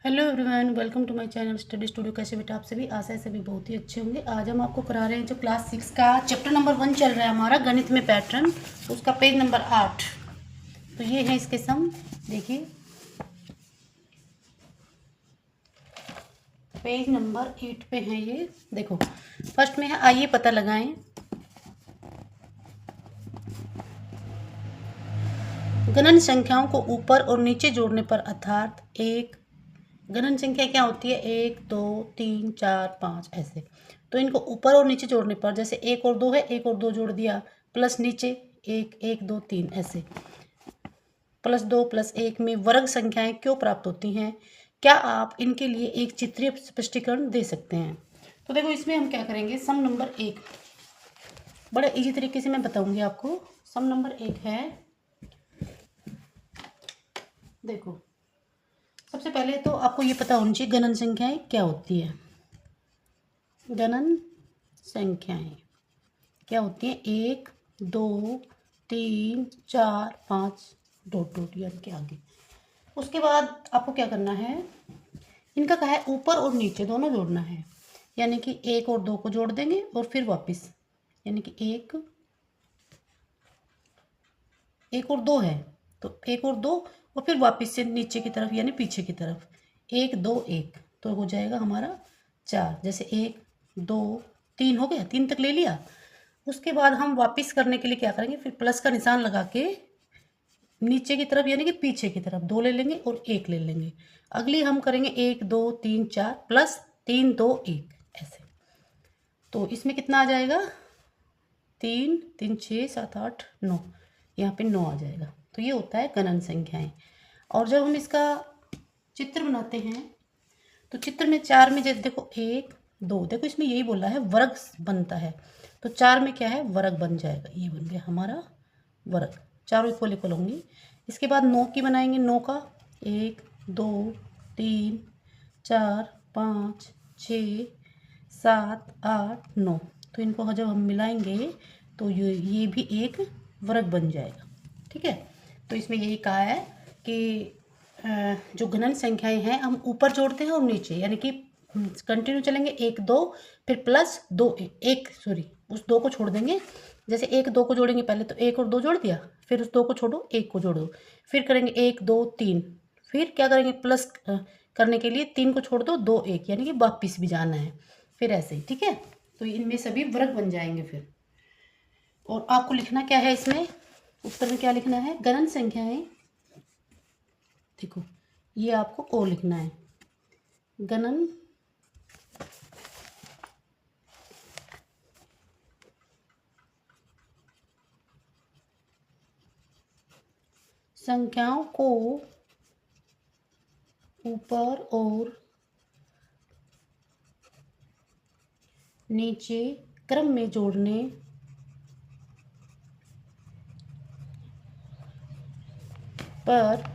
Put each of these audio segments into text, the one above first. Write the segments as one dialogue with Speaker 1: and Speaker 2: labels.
Speaker 1: Hello everyone, welcome to my channel study studio. कैसे बेटा आप सभी? आशा है सभी बहुत ही अच्छे होंगे। आज हम आपको करा रहे हैं जो क्लास 6 का चैप्टर नंबर 1 चल रहा है हमारा गणित में पैटर्न, उसका पेज नंबर 8। तो ये है इसके सम। देखिए पेज नंबर 8 पे है ये। देखो फर्स्ट में है, आइए पता लगाएं गणन संख्याओं को ऊपर और नीचे जोड़ने पर अर्थात एक गणन संख्या क्या होती है, 1 2 3 4 5 ऐसे। तो इनको ऊपर और नीचे जोड़ने पर, जैसे 1 और 2 है, 1 और 2 जोड़ दिया, प्लस नीचे 1 1 2 3 ऐसे, प्लस 2 प्लस 1 में वर्ग संख्याएं क्यों प्राप्त होती हैं? क्या आप इनके लिए एक चित्रीय स्पष्टीकरण दे सकते हैं? तो देखो इसमें हम क्या करेंगे, सम नंबर 1 बड़े इजी तरीके से मैं बताऊंगी आपको। सम नंबर 1 है, देखो सबसे पहले तो आपको ये पता होना चाहिए गणन संख्याएं क्या होती है। गणन संख्याएं क्या होती हैं? 1 2 3 4 5 डॉट डॉट यानी के आगे। उसके बाद आपको क्या करना है, इनका क्या है, ऊपर और नीचे दोनों जोड़ना है। यानी कि 1 और 2 को जोड़ देंगे और फिर वापस, यानी कि 1 और 2 है तो 1 और 2 और फिर वापस से नीचे की तरफ यानी पीछे की तरफ 1 2 1 तो हो जाएगा हमारा 4। जैसे 1 2 3 हो गया, 3 तक ले लिया। उसके बाद हम वापस करने के लिए क्या करेंगे, फिर प्लस का निशान लगा के नीचे की तरफ यानी कि पीछे की तरफ 2 ले लेंगे और 1 ले लेंगे। अगली हम करेंगे 1 2 3 4 प्लस 3 2 1 ऐसे। तो इसमें कितना आ जाएगा, 3 3 6 7 8 9, यहाँ पे 9 आ जाएगा। तो ये होता है गणन संख्याएं। और जब हम इसका चित्र बनाते हैं तो चित्र में 4 में जैसे देखो 1 2, देखो इसमें यही बोला है वर्ग बनता है, तो 4 में क्या है, वर्ग बन जाएगा। ये बन गया हमारा वर्ग, चारों इक्वल इक्वल होंगी। इसके बाद 9 की बनाएंगे, 9 का 1 2 3 4 5 6 7 8 9, तो इनको जब हम मिलाएंगे तो ये भी एक वर्ग बन जाएगा। ठीक है, तो इसमें यही कहा है कि जो गणन संख्याएं हैं हम ऊपर जोड़ते हैं और नीचे, यानी कि कंटिन्यू चलेंगे 1 2 फिर प्लस 2 1 सॉरी उस 2 को छोड़ देंगे। जैसे 1 2 को जोड़ेंगे, पहले तो 1 और 2 जोड़ दिया, फिर उस 2 को छोड़ो 1 को जोड़ दो, फिर करेंगे 1 2 3, फिर क्या करेंगे प्लस करने के लिए 3 को छोड़ दो 2 1 यानी कि वापिस भी जाना है, फिर ऐसे ही। ठीक है, तो इनमें सभी वर्ग बन जाएंगे फिर। और आपको लिखना क्या है इसमें, उत्तर में क्या लिखना है, गणन संख्याएं, देखो ये आपको ओ लिखना है, गणन संख्याओं को ऊपर और नीचे क्रम में जोड़ने पर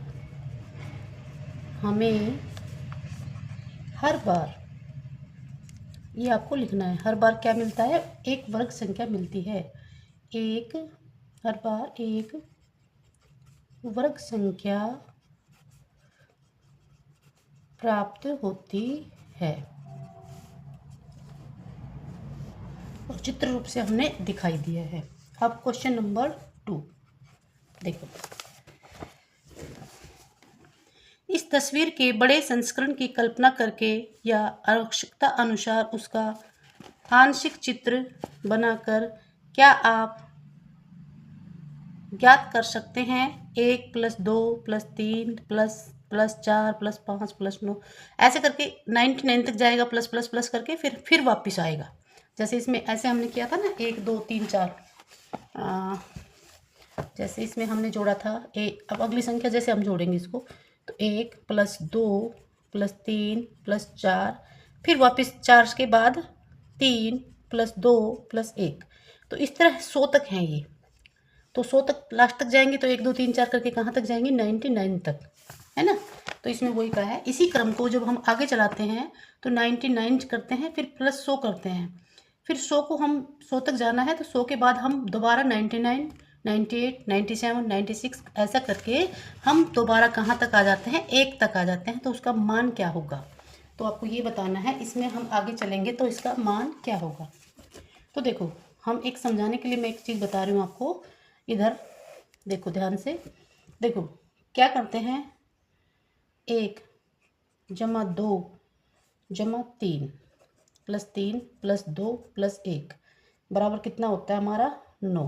Speaker 1: हमें हर बार, ये आपको लिखना है, हर बार क्या मिलता है, एक वर्ग संख्या मिलती है। एक हर बार एक वर्ग संख्या प्राप्त होती है। और चित्र रूप से हमने दिखाई दिया है। अब क्वेश्चन नंबर 2 देखो, इस तस्वीर के बड़े संस्करण की कल्पना करके या आवश्यकता अनुसार उसका आंशिक चित्र बनाकर क्या आप ज्ञात कर सकते हैं 1 plus 2 plus 3 plus plus 4 plus 5 plus 9 ऐसे करके 99 तक जाएगा, प्लस प्लस प्लस करके फिर वापस आएगा। जैसे इसमें ऐसे हमने किया था ना 1 2 3 4, जैसे इसमें हमने जोड़ा था अब अगली संख्या जैसे हम जोड़ेंगे इसको, तो 1 प्लस 2 प्लस 3 प्लस 4, फिर वापस 4 के बाद 3 प्लस 2 प्लस 1, तो इस तरह 100 तक हैं ये। तो 100 तक लास्ट तक जाएंगे तो 1 2 3 4 करके कहाँ तक जाएंगे, 99 तक, है ना। तो इसमें वही कहा है, इसी क्रम को जब हम आगे चलाते हैं तो 99 करते हैं, फिर प्लस 100 करते हैं, फिर 100 को हम 100 तक जाना है तो 100 के बाद हम दोबारा 99 98, 97, 96 ऐसा करके हम दोबारा कहाँ तक आ जाते हैं, 1 तक आ जाते हैं। तो उसका मान क्या होगा, तो आपको ये बताना है। इसमें हम आगे चलेंगे तो इसका मान क्या होगा। तो देखो, हम एक समझाने के लिए मैं एक चीज़ बता रही हूँ आपको। इधर देखो ध्यान से, देखो क्या करते हैं, 1 जमा 2 जमा 3 प्लस 3 प्लस 2 प्लस 1 बराबर कितना होता है हमारा, 9।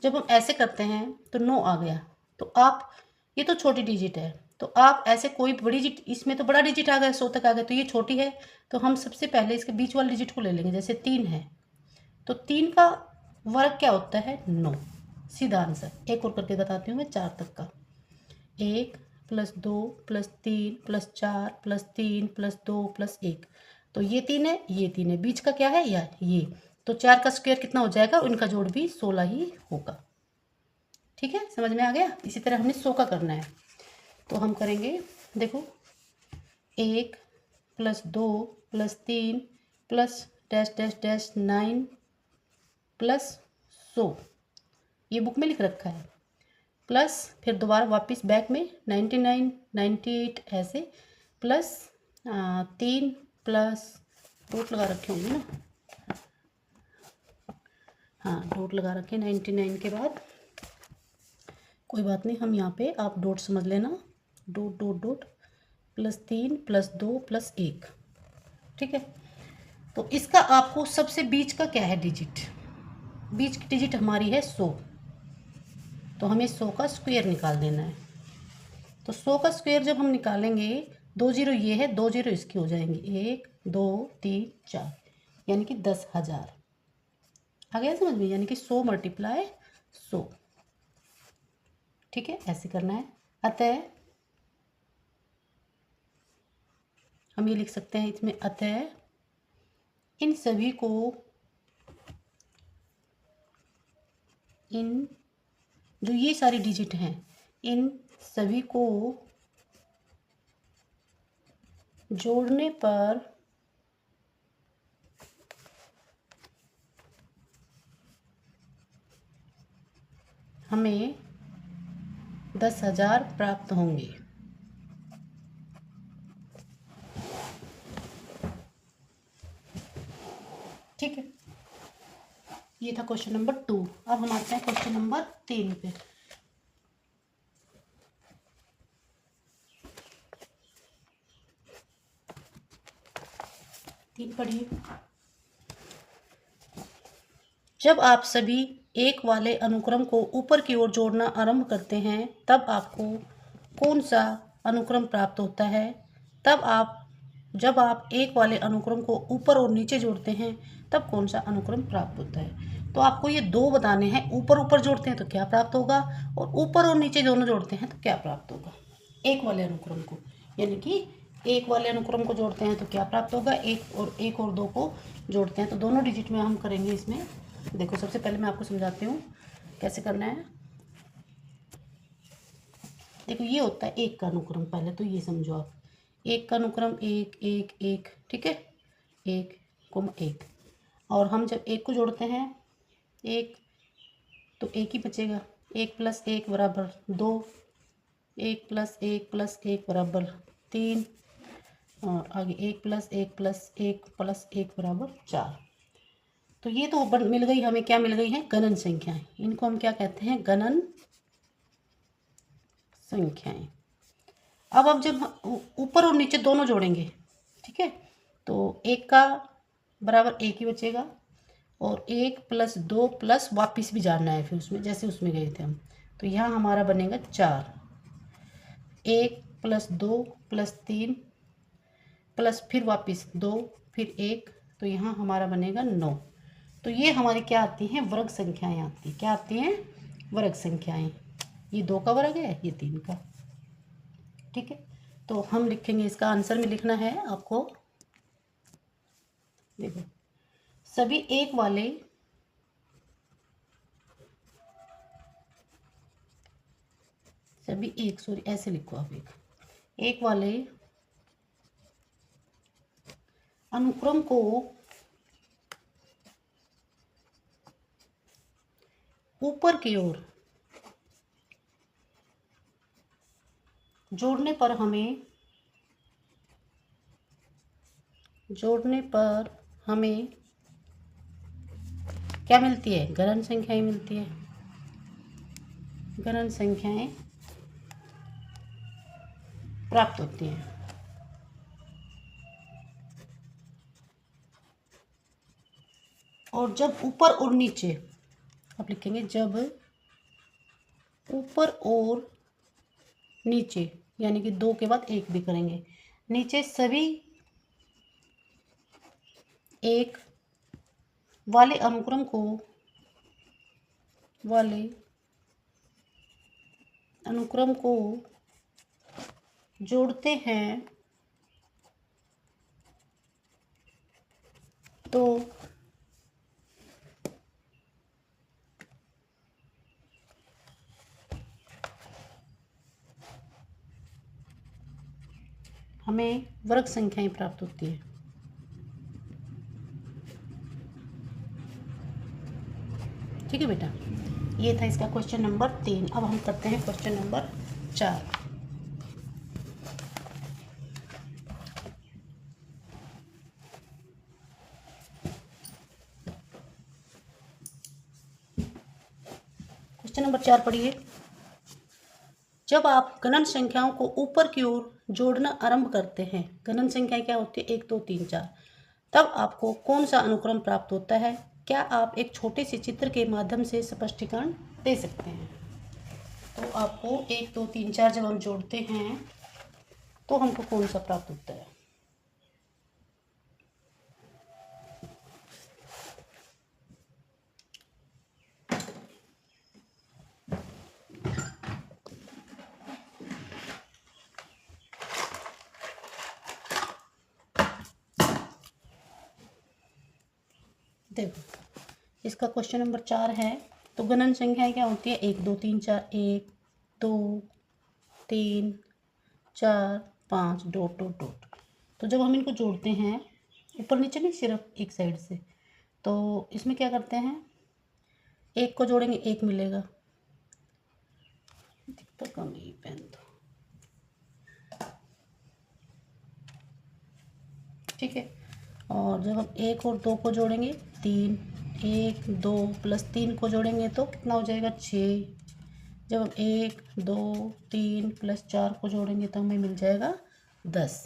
Speaker 1: जब हम ऐसे करते हैं तो 9 आ गया। तो आप, ये तो छोटी डिजिट है, तो आप ऐसे कोई बड़ी डिजिट, इसमें तो बड़ा डिजिट आ गया, 100 तक आ गया, तो ये छोटी है। तो हम सबसे पहले इसके बीच वाली डिजिट को ले लेंगे। जैसे 3 है तो 3 का वर्ग क्या होता है, 9। सीधा आंसर। एक और करके बताती हूँ मैं 4 तक का। 1 plus 2 plus 3 plus 4 plus 3 plus 2 plus 1। तो ये 3 है, ये 3 है, बीच का क्या है यार ये। तो 4 का स्क्वायर कितना हो जाएगा, इनका जोड़ भी 16 ही होगा। ठीक है, समझ में आ गया। इसी तरह हमने 100 का करना है। तो हम करेंगे, देखो 1 plus 2 plus 3 plus dash dash dash 9 plus 100, ये बुक में लिख रखा है। प्लस फिर दोबारा वापस बैक में 99, 98 ऐसे, प्लस 3 प्लस डॉट लगा रखे होंगे ना, हाँ डॉट लगा रखे 99 के बाद। कोई बात नहीं, हम यहाँ पे आप डॉट समझ लेना, dot dot dot, plus 3 plus 2 plus 1। ठीक है, तो इसका आपको सबसे बीच का क्या है डिजिट, बीच की डिजिट हमारी है 100। तो हमें 100 का स्क्वायर निकाल देना है। तो 100 का स्क्वायर जब हम निकालेंगे, 2 जीरो ये है, 2 जीरो इसकी हो जाएंगे, 1 2 3 4, यानी कि 10,000 आ गया समझ में, यानी कि 100 मल्टीप्लाई 100। ठीक है, ऐसे करना है। अतः हम ये लिख सकते हैं इसमें, अतः इन सभी को, इन जो ये सारी डिजिट हैं, इन सभी को जोड़ने पर हमें 10,000 प्राप्त होंगे। ठीक है, ये था क्वेश्चन नंबर 2। अब हम आते हैं क्वेश्चन नंबर 3 पे। 3 पढ़िए। जब आप सभी एक वाले अनुक्रम को ऊपर की ओर जोड़ना आरंभ करते हैं तब आपको कौन सा अनुक्रम प्राप्त होता है। जब आप एक वाले अनुक्रम को ऊपर और नीचे जोड़ते हैं तब कौन सा अनुक्रम प्राप्त होता है। तो आपको ये दो बताने हैं, ऊपर ऊपर जोड़ते हैं तो क्या प्राप्त होगा, और ऊपर और नीचे दोनों जोड़ते हैं तो क्या प्राप्त होगा। एक वाले अनुक्रम को, यानी कि एक वाले अनुक्रम को जोड़ते हैं तो क्या प्राप्त होगा, एक और दो को जोड़ते हैं तो दोनों डिजिट में हम करेंगे। इसमें देखो, सबसे पहले मैं आपको समझाती हूँ कैसे करना है। देखो, ये होता है एक का अनुक्रम, पहले तो ये समझो आप, एक का अनुक्रम एक एक एक, ठीक है, एक कोमा एक। और हम जब एक को जोड़ते हैं, एक तो एक ही बचेगा, एक प्लस एक बराबर 2, एक प्लस एक बराबर 3, और आगे एक प्लस एक बराबर 4। तो ये तो मिल गई हमें, क्या मिल गई है, गणन संख्याएं। इनको हम क्या कहते हैं, गणन संख्याएं। अब जब ऊपर और नीचे दोनों जोड़ेंगे, ठीक है, तो एक का बराबर एक ही बचेगा, और एक प्लस 2 प्लस वापिस भी जाना है फिर उसमें, जैसे उसमें गए थे हम, तो यहाँ हमारा बनेगा 4, एक प्लस 2 प्लस 3 प्लस फिर वापिस 2 फिर 1, तो यहाँ हमारा बनेगा 9। तो ये हमारी क्या आती हैं, वर्ग संख्याएं आती हैं। क्या आती हैं, वर्ग संख्याएं। ये 2 का वर्ग है, ये 3 का। ठीक है, तो हम लिखेंगे, इसका आंसर में लिखना है आपको। देखो, सभी एक वाले ऐसे लिखो आप, एक वाले अनुक्रम को ऊपर की ओर जोड़ने पर हमें क्या मिलती है? गणन संख्याएं मिलती है। गणन संख्याएं प्राप्त होती हैं। और जब ऊपर और नीचे, आप लिखेंगे जब ऊपर और नीचे, यानी कि 2 के बाद 1 भी करेंगे, नीचे सभी एक वाले अनुक्रम को जोड़ते हैं तो हमें वर्ग संख्याएं प्राप्त होती है। ठीक है बेटा, ये था इसका क्वेश्चन नंबर 3। अब हम करते हैं क्वेश्चन नंबर 4। क्वेश्चन नंबर 4 पढ़िए। जब आप गणन संख्याओं को ऊपर की ओर जोड़ना आरंभ करते हैं, गणन संख्याएं क्या होती है? 1 2 3 4, तब आपको कौन सा अनुक्रम प्राप्त होता है? क्या आप एक छोटे से चित्र के माध्यम से स्पष्टीकरण दे सकते हैं? तो आपको 1 2 3 4 जब हम जोड़ते हैं तो हमको कौन सा प्राप्त होता है? देखो, इसका क्वेश्चन नंबर 4 है। तो गणन संख्याएं क्या होती है? 1 2 3 4, 1 2 3 4 5 डॉट डॉट डॉट। तो जब हम इनको जोड़ते हैं ऊपर नीचे नहीं, सिर्फ एक साइड से, तो इसमें क्या करते हैं? 1 को जोड़ेंगे 1 मिलेगा। तो कम ही पेन दो, ठीक है। और जब हम 1 और 2 को जोड़ेंगे 3, 1 2 प्लस 3 को जोड़ेंगे तो कितना हो जाएगा? 6। जब हम 1 2 3 प्लस 4 को जोड़ेंगे तो हमें मिल जाएगा 10।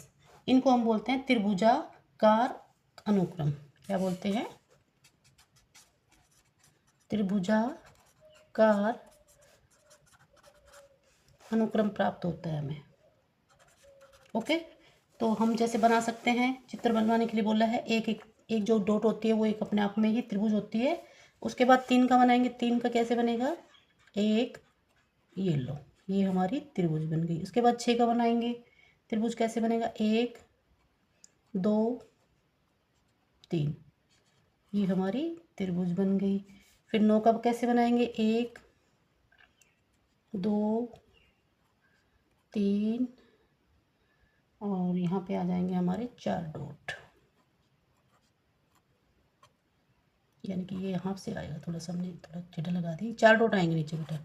Speaker 1: इनको हम बोलते हैं त्रिभुजाकार अनुक्रम। क्या बोलते हैं? त्रिभुजाकार अनुक्रम प्राप्त होता है हमें। ओके, तो हम जैसे बना सकते हैं, चित्र बनवाने के लिए बोला है, एक जो डॉट होती है वो एक अपने आप में ही त्रिभुज होती है। उसके बाद 3 का बनाएंगे। 3 का कैसे बनेगा? एक, ये लो, ये हमारी त्रिभुज बन गई। उसके बाद 6 का बनाएंगे। त्रिभुज कैसे बनेगा? 1 2 3, ये हमारी त्रिभुज बन गई। फिर 9 का कैसे बनाएंगे? 1 2 3 और यहाँ पे आ जाएंगे हमारे 4 डॉट, यानी कि ये यहाँ से आएगा। थोड़ा सा हमने थोड़ा टेढ़ा लगा दी, 4 डॉट आएंगे नीचे बेटा।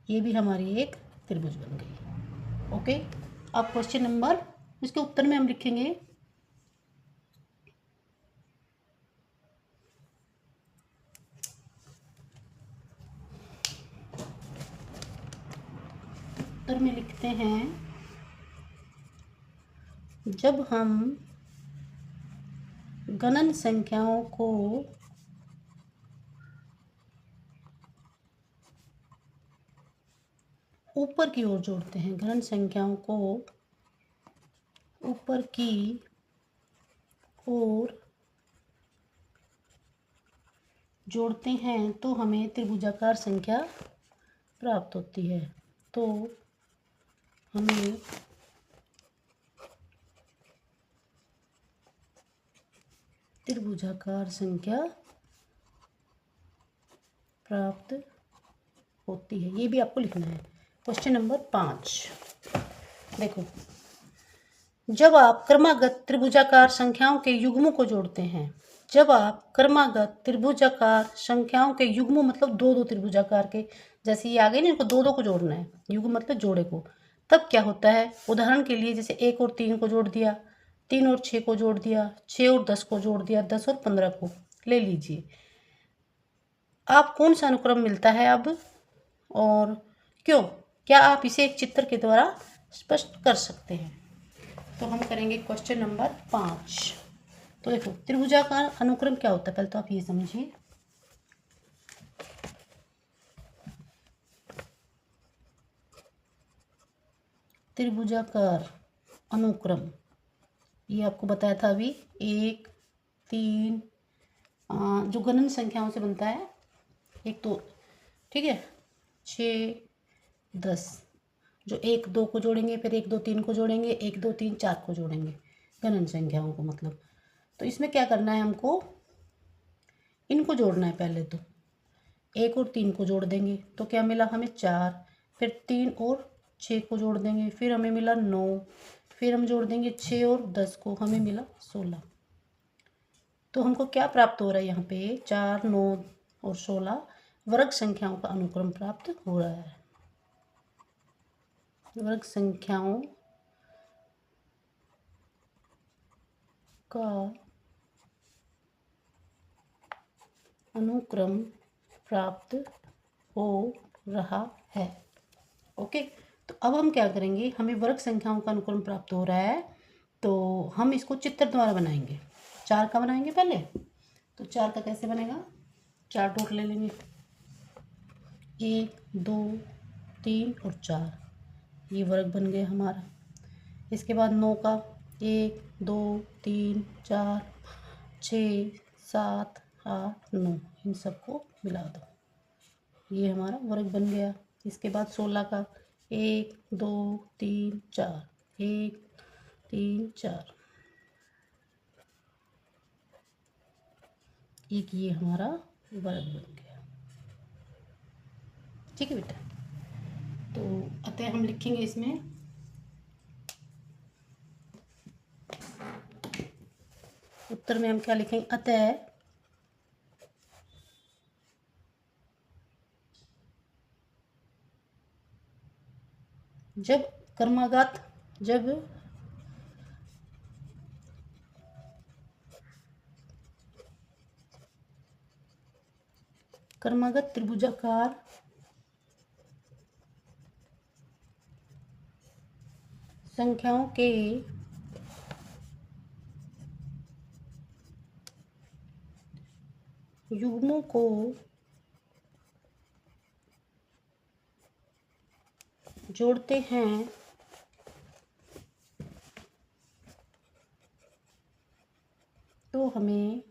Speaker 1: ये भी हमारी एक त्रिभुज बन गई। ओके, अब क्वेश्चन नंबर, इसके उत्तर में हम लिखेंगे उत्तर में लिखते हैं, जब हम गणन संख्याओं को ऊपर की ओर जोड़ते हैं, गणन संख्याओं को ऊपर की ओर जोड़ते हैं तो हमें त्रिभुजाकार संख्या प्राप्त होती है। तो हमें त्रिभुजाकार संख्या प्राप्त होती है। ये भी आपको लिखना है। क्वेश्चन नंबर 5 देखो, जब आप क्रमागत त्रिभुजाकार संख्याओं के युग्मों को जोड़ते हैं, जब आप क्रमागत त्रिभुजाकार संख्याओं के युग्म मतलब 2 2 त्रिभुजाकार के, जैसे ये आ गए ना, इनको 2 2 को जोड़ना है, युग्म मतलब जोड़े को, तब क्या होता है, उदाहरण के लिए जैसे 1 और 3 को जोड़ दिया, 3 और 6 को जोड़ दिया, 6 और 10 को जोड़ दिया, 10 और 15 को ले लीजिए। आप कौन सा अनुक्रम मिलता है अब और क्यों? क्या आप इसे एक चित्र के द्वारा स्पष्ट कर सकते हैं? तो हम करेंगे क्वेश्चन नंबर 5। तो देखो, त्रिभुजाकार अनुक्रम क्या होता है, पहले तो आप ये समझिए। त्रिभुजाकार अनुक्रम, ये आपको बताया था अभी, 1 3 जो गणन संख्याओं से बनता है, 1 2, ठीक है, 6 10, जो 1 2 को जोड़ेंगे, फिर 1 2 3 को जोड़ेंगे, 1 2 3 4 को जोड़ेंगे, गणन संख्याओं को मतलब। तो इसमें क्या करना है, हमको इनको जोड़ना है। पहले तो 1 और 3 को जोड़ देंगे तो क्या मिला हमें 4, फिर 3 और 6 को जोड़ देंगे, फिर हमें मिला 9, फिर हम जोड़ देंगे 6 और 10 को, हमें मिला 16। तो हमको क्या प्राप्त हो रहा है, यहाँ पे 4 9 और 16 वर्ग संख्याओं का अनुक्रम प्राप्त हो रहा है। वर्ग संख्याओं का अनुक्रम प्राप्त हो रहा है। ओके, तो अब हम क्या करेंगे, हमें वर्ग संख्याओं का अनुक्रम प्राप्त हो रहा है, तो हम इसको चित्र द्वारा बनाएंगे। 4 का बनाएंगे पहले। तो 4 का कैसे बनेगा, 4 डॉट ले लेंगे, 1 2 3 और 4, ये वर्ग बन गया हमारा। इसके बाद 9 का 1 2 3 4 6 7 8 9, इन सबको मिला दो, ये हमारा वर्ग बन गया। इसके बाद 16 का 1 2 3 4, 1 3 4, एक ये हमारा वर्ग बन गया। ठीक है बेटा, तो अतः हम लिखेंगे इसमें उत्तर में हम क्या लिखेंगे, अतः जब क्रमागत त्रिभुजाकार संख्याओं के युग्मों को जोड़ते हैं तो हमें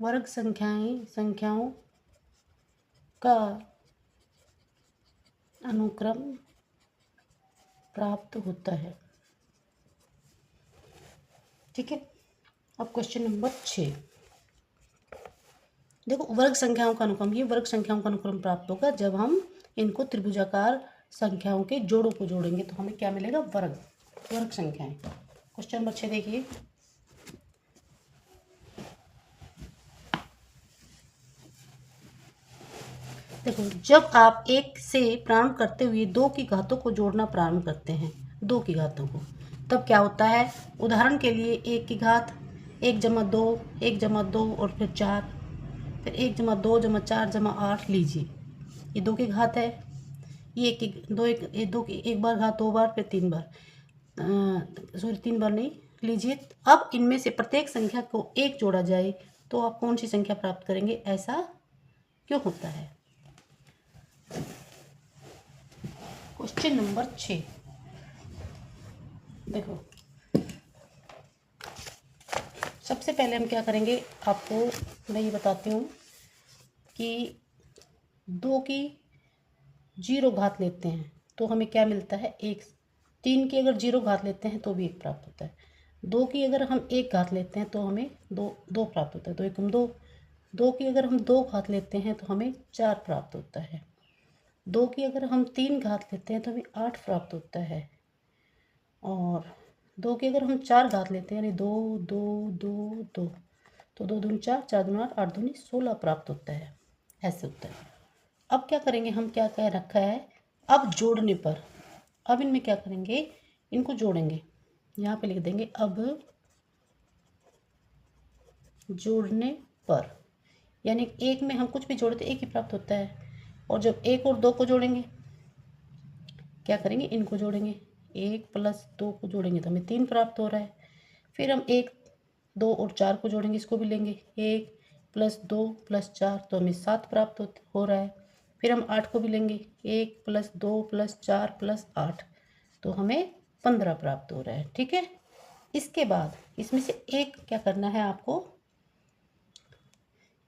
Speaker 1: वर्ग संख्याओं का अनुक्रम प्राप्त होता है। ठीक है, अब क्वेश्चन नंबर 6 देखो, वर्ग संख्याओं का अनुक्रम, ये वर्ग संख्याओं का अनुक्रम प्राप्त होगा जब हम इनको त्रिभुजाकार संख्याओं के जोड़ों को जोड़ेंगे, तो हमें क्या मिलेगा, वर्ग संख्याएं। क्वेश्चन नंबर 6 देखिए, देखो, जब आप 1 से प्रारंभ करते हुए 2 की घातों को जोड़ना प्रारंभ करते हैं, 2 की घातों को, तब क्या होता है, उदाहरण के लिए 1 की घात 1 जमा 2, 1 जमा 2 और फिर 4, फिर 1 जमा 2 जमा 4 जमा 8 लीजिए, ये 2 की घात है। ये दो की एक बार घात, 2 बार, फिर 3 बार, सॉरी 3 बार नहीं, लीजिए। अब इनमें से प्रत्येक संख्या को 1 जोड़ा जाए तो आप कौन सी संख्या प्राप्त करेंगे, ऐसा क्यों होता है। क्वेश्चन नंबर 6 देखो, सबसे पहले हम क्या करेंगे, आपको मैं ये बताती हूँ कि 2 की 0 घात लेते हैं तो हमें क्या मिलता है, 1। 3 की अगर 0 घात लेते हैं तो भी 1 प्राप्त होता है। 2 की अगर हम 1 घात लेते हैं तो हमें 2 प्राप्त होता है, 2 एकम 2। 2 की अगर हम 2 घात लेते हैं तो हमें 4 प्राप्त होता है। 2 की अगर हम 3 घात लेते हैं तो हमें 8 प्राप्त होता है। और 2 की अगर हम 4 घात लेते हैं, यानी 2 2 2 2, तो 2 दूनी 4, 4 दूनी 8, 8 दूनी 16 प्राप्त होता है। ऐसे होता है, अब क्या करेंगे, हम क्या कह रखा है, अब जोड़ने पर, अब इनमें क्या करेंगे, इनको जोड़ेंगे। यहाँ पे लिख देंगे अब जोड़ने पर, यानी एक में हम कुछ भी जोड़ते एक ही प्राप्त होता है। और जब एक और दो को जोड़ेंगे, क्या करेंगे, इनको जोड़ेंगे, एक प्लस दो को जोड़ेंगे तो हमें तीन प्राप्त हो रहा है। फिर हम एक दो और चार को जोड़ेंगे, इसको भी लेंगे, एक प्लस दो प्लस चार तो हमें सात प्राप्त हो रहा है। फिर हम आठ को भी लेंगे, एक प्लस दो प्लस चार प्लस आठ तो हमें 15 प्राप्त हो रहा है। ठीक है, इसके बाद इसमें से एक क्या करना है आपको,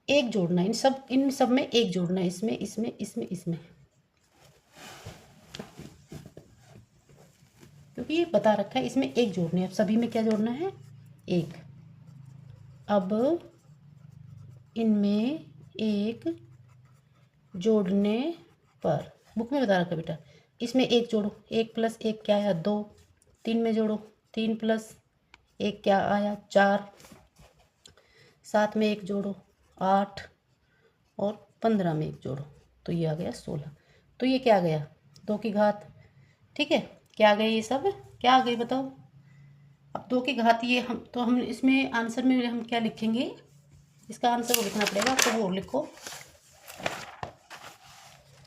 Speaker 1: एक जोड़ना है, इन सब में एक जोड़ना है, इसमें इसमें इसमें इसमें, क्योंकि ये बता रखा है इसमें एक जोड़नी है। अब सभी में क्या जोड़ना है, एक। अब इनमें एक जोड़ने पर, बुक में बता रखा है बेटा, इसमें एक जोड़ो, एक प्लस एक क्या आया, दो। तीन में जोड़ो, तीन प्लस एक क्या आया, चार। सात में एक जोड़ो, आठ। और 15 में एक जोड़ो तो ये आ गया 16। तो ये क्या आ गया, दो की घात। ठीक है, क्या आ गया, ये सब क्या आ गई बताओ। अब दो की घात ये हम इसमें आंसर में हम क्या लिखेंगे, इसका आंसर वो लिखना पड़ेगा तो वो लिखो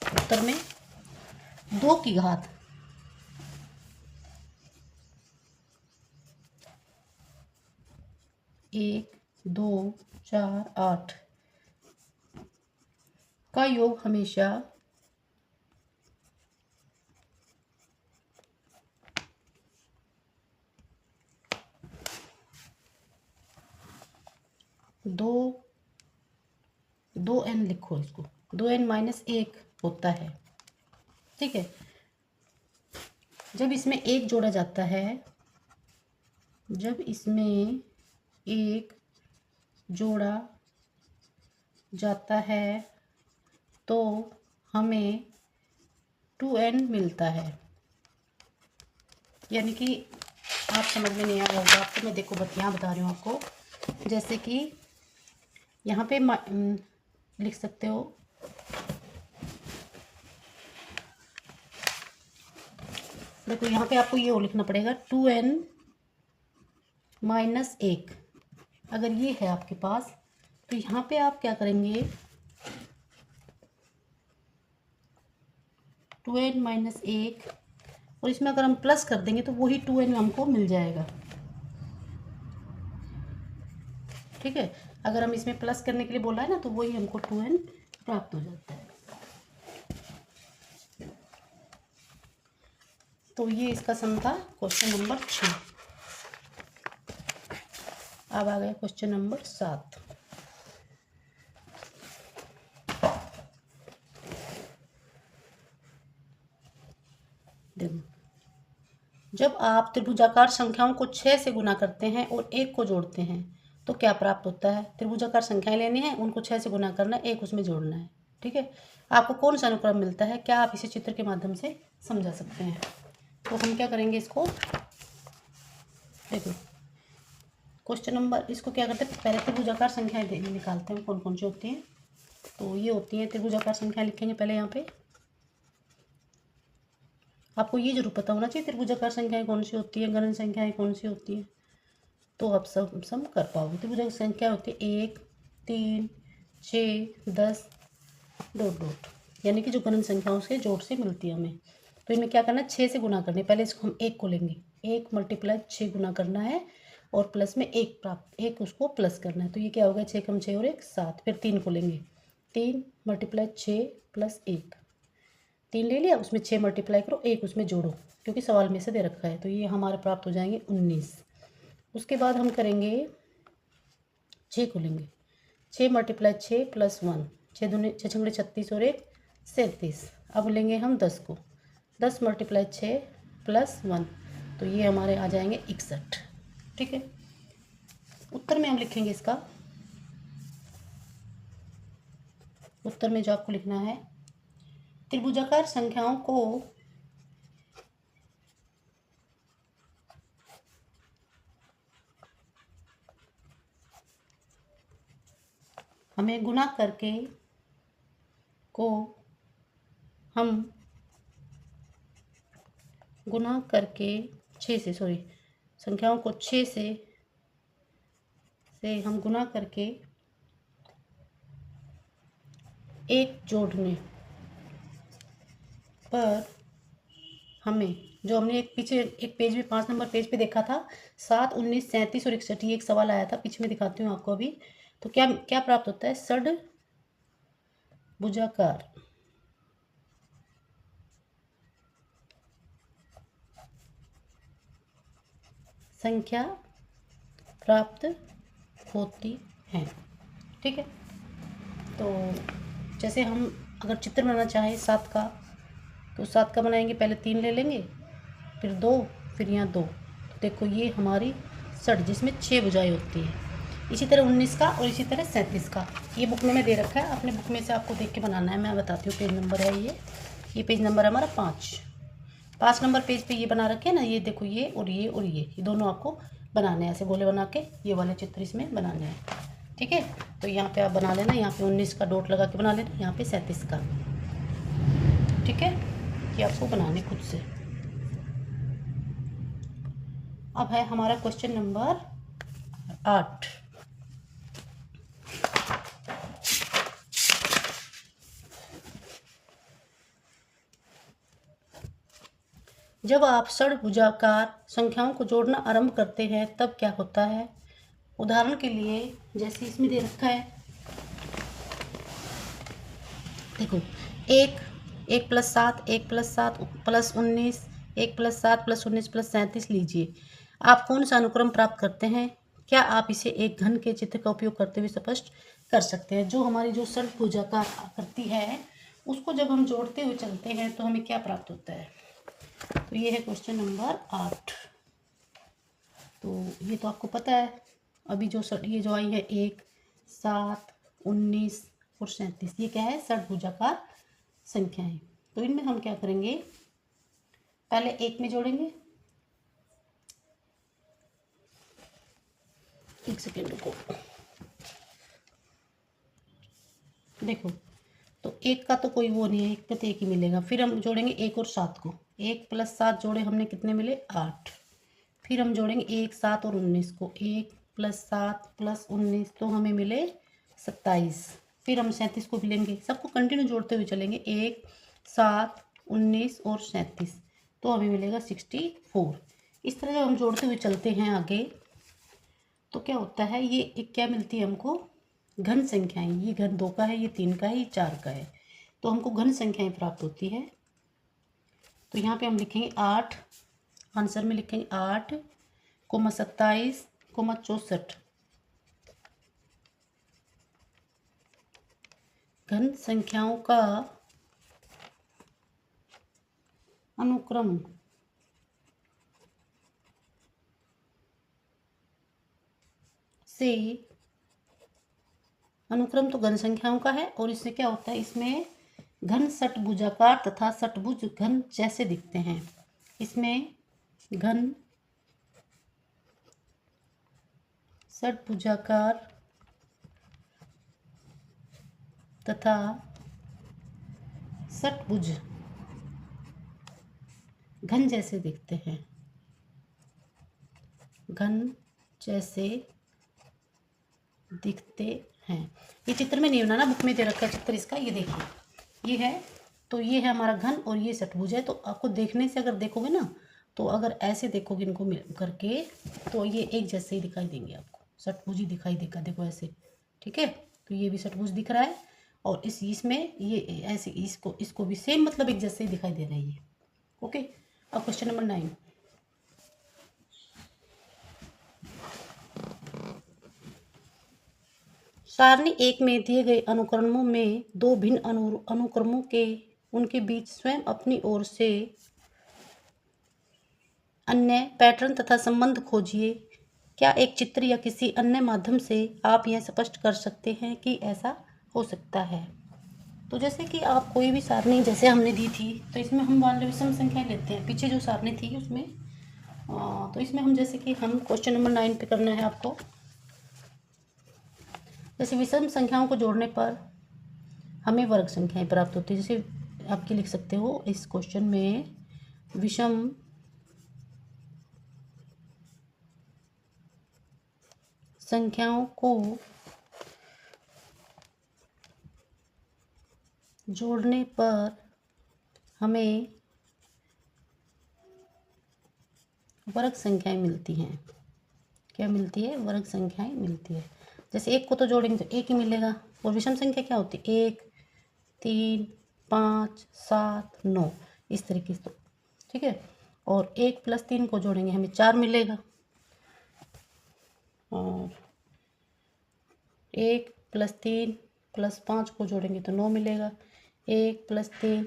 Speaker 1: उत्तर में दो की घात एक दो चार आठ का योग हमेशा दो दो एन लिखो, इसको दो एन माइनस एक होता है। ठीक है, जब इसमें एक जोड़ा जाता है, जब इसमें एक जोड़ा जाता है तो हमें 2n मिलता है। यानी कि आप समझ में नहीं आया होगा आपको, मैं देखो यहाँ बता रही हूँ आपको। जैसे कि यहाँ पे लिख सकते हो, देखो यहाँ पे आपको ये लिखना पड़ेगा 2n माइनस एक। अगर ये है आपके पास तो यहाँ पे आप क्या करेंगे, 2n माइनस एक, और इसमें अगर हम प्लस कर देंगे तो वही 2n हमको मिल जाएगा। ठीक है, अगर हम इसमें प्लस करने के लिए बोला है ना तो वही हमको 2n प्राप्त हो जाता है। तो ये इसका सम था क्वेश्चन नंबर 6। अब आ गया क्वेश्चन नंबर 7। देखो, जब आप त्रिभुजाकार संख्याओं को 6 से गुना करते हैं और एक को जोड़ते हैं तो क्या प्राप्त होता है। त्रिभुजाकार संख्याएं लेनी है, उनको 6 से गुना करना है, एक उसमें जोड़ना है। ठीक है, आपको कौन सा अनुक्रम मिलता है, क्या आप इसे चित्र के माध्यम से समझा सकते हैं। तो हम क्या करेंगे, इसको देखो क्वेश्चन नंबर, इसको क्या करते हैं, पहले त्रिभुजाकार संख्याएं निकालते हैं कौन कौन सी होती हैं। तो ये होती हैं त्रिभुजाकार संख्या, लिखेंगे पहले यहाँ पे। आपको ये जरूर पता होना चाहिए त्रिभुजाकार संख्याएं कौन सी होती है, गणन संख्याएं कौन सी होती हैं, तो आप सब सम कर पाओगे। त्रिभुजाकार संख्या होती है 1 3 6 10 डॉट डॉट, यानी कि जो गणन संख्याओं से जोड़ से मिलती है हमें। तो इनमें क्या करना है, 6 से गुना करनी है। पहले इसको हम एक को लेंगे, एक मल्टीप्लाई 6 गुना करना है और प्लस में एक प्राप्त, एक उसको प्लस करना है। तो ये क्या होगा, 6 कम 6 और एक 7। फिर 3 को लेंगे, 3 मल्टीप्लाई 6 प्लस एक, 3 ले लिया, उसमें 6 मल्टीप्लाई करो, एक उसमें जोड़ो, क्योंकि सवाल में से दे रखा है। तो ये हमारे प्राप्त हो जाएंगे 19। उसके बाद हम करेंगे 6 को लेंगे, 6 मल्टीप्लाई 6 प्लस 1, 6 दूनी 6 छंगड़े 36 और एक 37। अब लेंगे हम 10 को, 10 मल्टीप्लाई 6 प्लस 1, तो ये हमारे आ जाएंगे 61। ठीक है, उत्तर में हम लिखेंगे इसका, उत्तर में जो आपको लिखना है, त्रिभुजाकार संख्याओं को हमें गुणा करके को हम गुना करके 6 से, सॉरी, संख्याओं को 6 से हम गुना करके एक जोड़ने पर हमें, जो हमने एक पीछे एक पेज में 5 नंबर पेज पे देखा था, 7, 19, 37 और 61, ये एक सवाल आया था, पीछे में दिखाती हूँ आपको अभी। तो क्या क्या प्राप्त होता है? षड्भुजाकार संख्या प्राप्त होती है। ठीक है, तो जैसे हम अगर चित्र बनाना चाहें 7 का, तो 7 का बनाएंगे, पहले 3 ले लेंगे, फिर 2, फिर यहाँ 2। तो देखो ये हमारी षड, जिसमें 6 भुजाएं होती है। इसी तरह 19 का और इसी तरह 37 का। ये बुक में दे रखा है, अपने बुक में से आपको देख के बनाना है। मैं बताती हूँ, पेज नंबर है ये पेज नंबर है हमारा 5 नंबर पेज पे ये बना रखे हैं ना, ये देखो, ये और ये और ये दोनों आपको बनाने हैं, ऐसे गोले बना के ये वाले चित्र इसमें बनाने हैं। ठीक है, तो यहाँ पे आप बना लेना, यहाँ पे 19 का डॉट लगा के बना लेना, यहाँ पे 37 का। ठीक है, ये आपको बनाने खुद से। अब है हमारा क्वेश्चन नंबर 8। जब आप षड्भुजाकार संख्याओं को जोड़ना आरंभ करते हैं तब क्या होता है? उदाहरण के लिए जैसे इसमें दे रखा है, देखो, 1 plus 7, 1 plus 7 plus 19, 1 plus 7 plus 19 plus 37 लीजिए। आप कौन सा अनुक्रम प्राप्त करते हैं? क्या आप इसे एक घन के चित्र का उपयोग करते हुए स्पष्ट कर सकते हैं? जो हमारी जो षड्भुजाकार आकृति है, उसको जब हम जोड़ते हुए चलते हैं तो हमें क्या प्राप्त होता है? तो ये है क्वेश्चन नंबर 8। तो ये तो आपको पता है, अभी जो ये जो आई है 1, 7, 19 और 37, ये क्या है? षड्भुजाकार संख्याएं। तो इनमें हम क्या करेंगे, पहले 1 में जोड़ेंगे, एक सेकेंड रुको, देखो, तो 1 का तो कोई वो नहीं है, 1 पे तो 1 ही मिलेगा। फिर हम जोड़ेंगे 1 और 7 को, 1 प्लस 7 जोड़े हमने, कितने मिले? 8। फिर हम जोड़ेंगे 1, 7 और 19 को, 1 प्लस 7 प्लस 19, तो हमें मिले 27। फिर हम 37 को भी लेंगे, सबको कंटिन्यू जोड़ते हुए चलेंगे, 1, 7, 19 और 37, तो हमें मिलेगा 64। इस तरह जब हम जोड़ते हुए चलते हैं आगे, तो क्या होता है, ये एक क्या मिलती है हमको? घन संख्याएं। ये घन 2 का है, ये 3 का है, ये 4 का है, तो हमको घन संख्याएं प्राप्त होती है। तो यहाँ पे हम लिखेंगे 8, आंसर में लिखेंगे 8, 27, 64 घन संख्याओं का अनुक्रम से, अनुक्रम तो घन संख्याओं का है, और इससे क्या होता है, इसमें घन षट्भुजाकार तथा षट्भुज घन जैसे दिखते हैं। इसमें घन षट्भुजाकार तथा षट्भुज घन जैसे दिखते हैं, घन जैसे दिखते हैं। ये चित्र में नहीं बनाना, बुक में दे रखा है चित्र इसका, ये देखिए, ये है, तो ये है हमारा घन और ये षट्भुज है। तो आपको देखने से अगर देखोगे ना, तो अगर ऐसे देखोगे इनको मिल करके, तो ये एक जैसे ही दिखाई देंगे आपको, षट्भुज ही दिखाई देगा, देखो ऐसे। ठीक है, तो ये भी षट्भुज दिख रहा है, और इसमें ये ऐसे, इसको भी सेम, मतलब एक जैसे ही दिखाई दे रहा है ये। ओके, अब क्वेश्चन नंबर 9। सारणी 1 में दिए गए अनुक्रमों में दो भिन्न अनुक्रमों के उनके बीच स्वयं अपनी ओर से अन्य पैटर्न तथा संबंध खोजिए। क्या एक चित्र या किसी अन्य माध्यम से आप यह स्पष्ट कर सकते हैं कि ऐसा हो सकता है? तो जैसे कि आप कोई भी सारणी जैसे हमने दी थी, तो इसमें हम मान लो विषम संख्या लेते हैं, पीछे जो सारणी थी उसमें, तो इसमें हम जैसे कि हम क्वेश्चन नंबर 9 पे करना है आपको। जैसे विषम संख्याओं को जोड़ने पर हमें वर्ग संख्याएं प्राप्त होती है। जैसे आपके लिख सकते हो इस क्वेश्चन में विषम संख्याओं को जोड़ने पर हमें वर्ग संख्याएं मिलती हैं। क्या मिलती है? वर्ग संख्याएं मिलती है। जैसे एक को तो जोड़ेंगे तो एक ही मिलेगा। और विषम संख्या क्या होती है? 1, 3, 5, 7, 9 इस तरीके से। तो ठीक है। और 1 + 3 को जोड़ेंगे हमें 4 मिलेगा। और 1 + 3 + 5 को जोड़ेंगे तो 9 मिलेगा। 1 + 3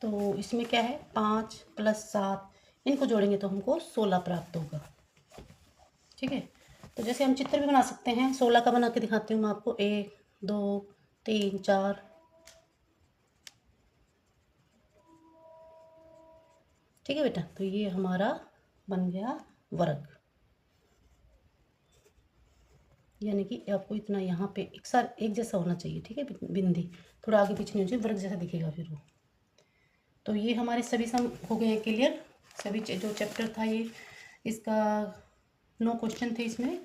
Speaker 1: तो इसमें क्या है? 5 + 7 इनको जोड़ेंगे तो हमको 16 प्राप्त होगा। ठीक है। तो जैसे हम चित्र भी बना सकते हैं। 16 का बना के दिखाती हूँ मैं आपको। 1, 2, 3, 4। ठीक है बेटा। तो ये हमारा बन गया वर्ग। यानी कि आपको इतना यहाँ पे एक जैसा होना चाहिए। ठीक है। बिंदी थोड़ा आगे पीछे नहीं हो चाहिए, वर्ग जैसा दिखेगा फिर वो। तो ये हमारे सभी सम हो गए हैं क्लियर। सभी जो चैप्टर था ये, इसका 9 क्वेश्चन थे इसमें।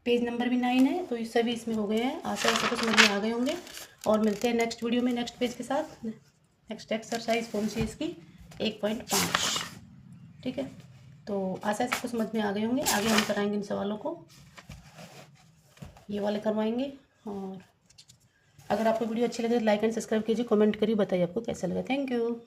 Speaker 1: पेज नंबर भी 9 है। तो ये सभी इसमें हो गए हैं। आशा है सबको समझ में आ गए होंगे। और मिलते हैं नेक्स्ट वीडियो में नेक्स्ट पेज के साथ। नेक्स्ट एक्सरसाइज कौन सी है इसकी? 1.5। ठीक है। तो आशा है सबको समझ में आ गए होंगे। आगे हम कराएंगे इन सवालों को, ये वाले करवाएंगे। और अगर आपको वीडियो अच्छी लगे तो लाइक एंड सब्सक्राइब कीजिए, कमेंट करिए, बताइए आपको कैसा लगा। Thank you.